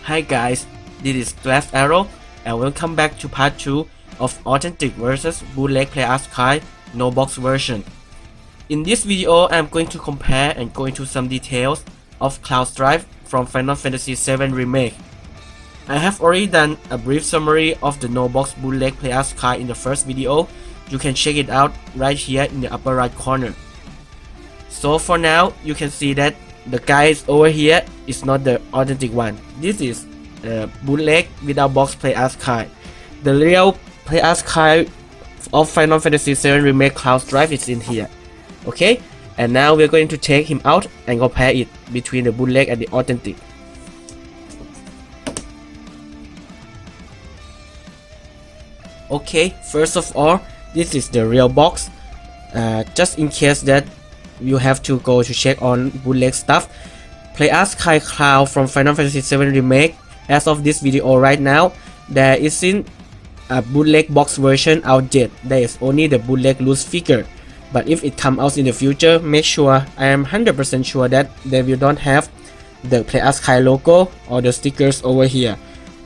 Hi guys, this is Glass Arrow and welcome back to part 2 of Authentic vs Bootleg Play Arts Kai no box version. In this video, I am going to compare and go into some details of Cloud Strife from Final Fantasy VII Remake. I have already done a brief summary of the no box Bootleg Play Arts Kai in the first video. You can check it out right here in the upper right corner. So for now, you can see that the guys over here is not the authentic one. This is bootleg without box Play Arts Kai. The real Play Arts Kai of Final Fantasy VII Remake Cloud Strife is in here. Okay, and now we're going to take him out and compare it between the bootleg and the authentic. Okay, first of all, this is the real box. Just in case that you have to go to check on bootleg stuff. Play Arts Kai Cloud from Final Fantasy VII Remake. As of this video right now, there isn't a bootleg box version out yet. There is only the bootleg loose figure. But if it comes out in the future, make sure, I am 100% sure that they will don't have the Play Arts Kai logo or the stickers over here.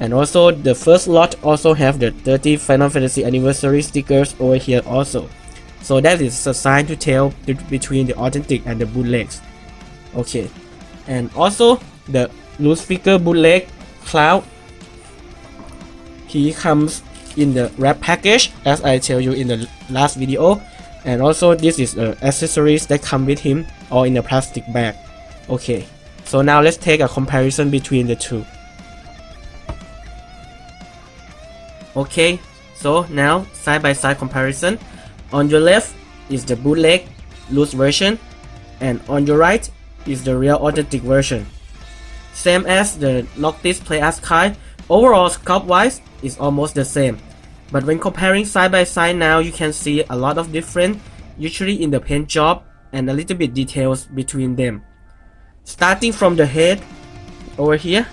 And also the first lot also have the 30th Final Fantasy anniversary stickers over here also. So that is a sign to tell between the authentic and the bootlegs. Okay, and also the loose figure bootleg Cloud, he comes in the wrap package as I tell you in the last video, and also this is accessories that come with him or in a plastic bag. Okay, so now let's take a comparison between the two. Okay, so now side by side comparison. On your left is the bootleg loose version, and on your right is the real authentic version. Same as the Nocits Play Arts Kai, overall sculpt wise is almost the same. But when comparing side by side now, you can see a lot of difference, usually in the paint job and a little bit details between them. Starting from the head over here,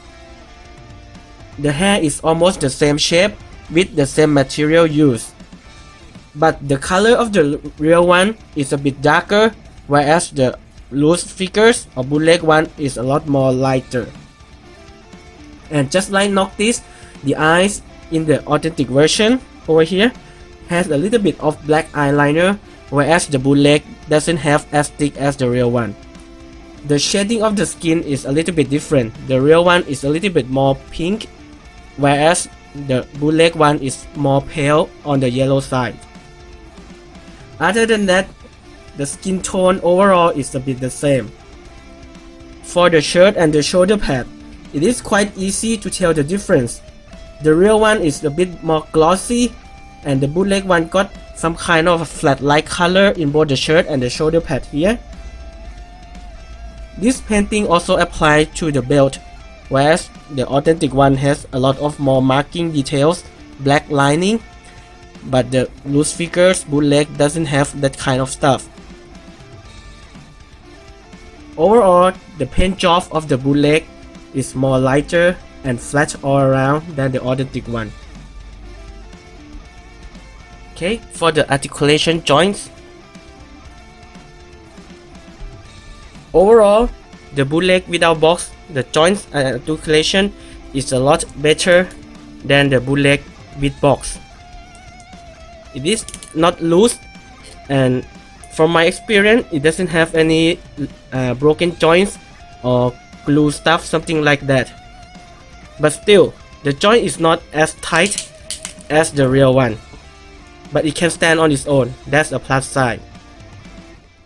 the hair is almost the same shape with the same material used. But the color of the real one is a bit darker, whereas the loose figures or bootleg one is a lot more lighter. And just like Noctis, the eyes in the authentic version over here has a little bit of black eyeliner, whereas the bootleg doesn't have as thick as the real one. The shading of the skin is a little bit different. The real one is a little bit more pink, whereas the bootleg one is more pale on the yellow side. Other than that, the skin tone overall is a bit the same. For the shirt and the shoulder pad, it is quite easy to tell the difference. The real one is a bit more glossy, and the bootleg one got some kind of a flat light color in both the shirt and the shoulder pad here. This painting also applies to the belt, whereas the authentic one has a lot of more marking details, black lining, but the loose figures bootleg doesn't have that kind of stuff. Overall, the paint job of the bootleg is more lighter and flat all around than the authentic one. Okay, for the articulation joints, overall, the bootleg without box, the joints and articulation is a lot better than the bootleg with box. It is not loose, and from my experience, it doesn't have any broken joints or glue stuff, something like that. But still, the joint is not as tight as the real one, but it can stand on its own. That's a plus side.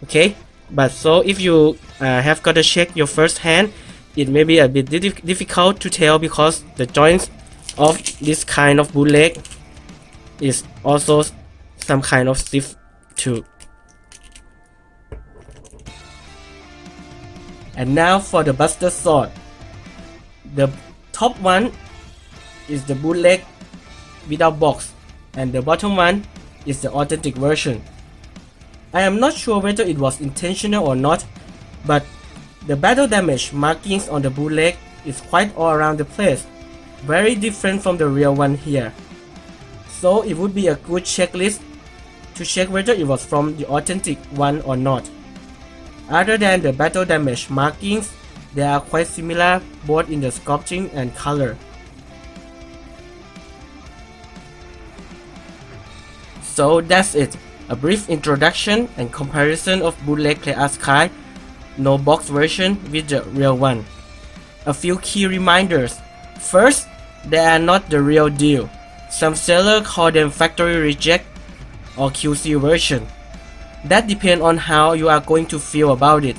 Okay, but so if you have got to check your first hand, it may be a bit difficult to tell because the joints of this kind of bootleg is also some kind of stiff too. And now for the Buster Sword. The top one is the bootleg without box, and the bottom one is the authentic version. I am not sure whether it was intentional or not, but the battle damage markings on the bootleg is quite all around the place, very different from the real one here. So it would be a good checklist to check whether it was from the authentic one or not. Other than the battle damage markings, They are quite similar both in the sculpting and color. So that's it, a brief introduction and comparison of Bootleg Play Arts Kai no box version with the real one. A few key reminders. First, they are not the real deal. Some sellers call them factory reject or QC version. That depends on how you are going to feel about it,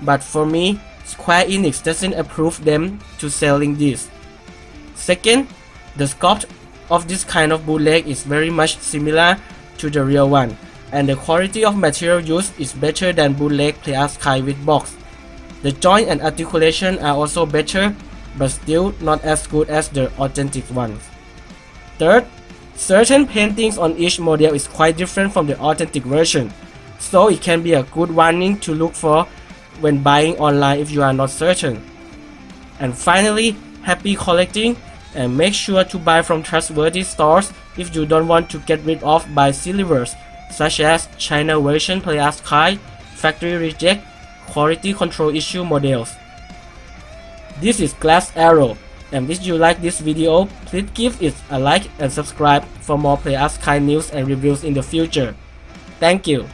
but for me, Square Enix doesn't approve them to selling this. Second, the sculpt of this kind of bootleg is very much similar to the real one, and the quality of material used is better than Bootleg Play Arts Kai with box. The joint and articulation are also better, but still not as good as the authentic ones. Third, certain paintings on each model is quite different from the authentic version, so it can be a good warning to look for when buying online if you are not certain. And finally, happy collecting, and make sure to buy from trustworthy stores if you don't want to get rid of buy silivers such as China version Play Arts Kai, factory reject, quality control issue models. This is Glass Arrow, and if you like this video, please give it a like and subscribe for more Play Arts Kai news and reviews in the future. Thank you.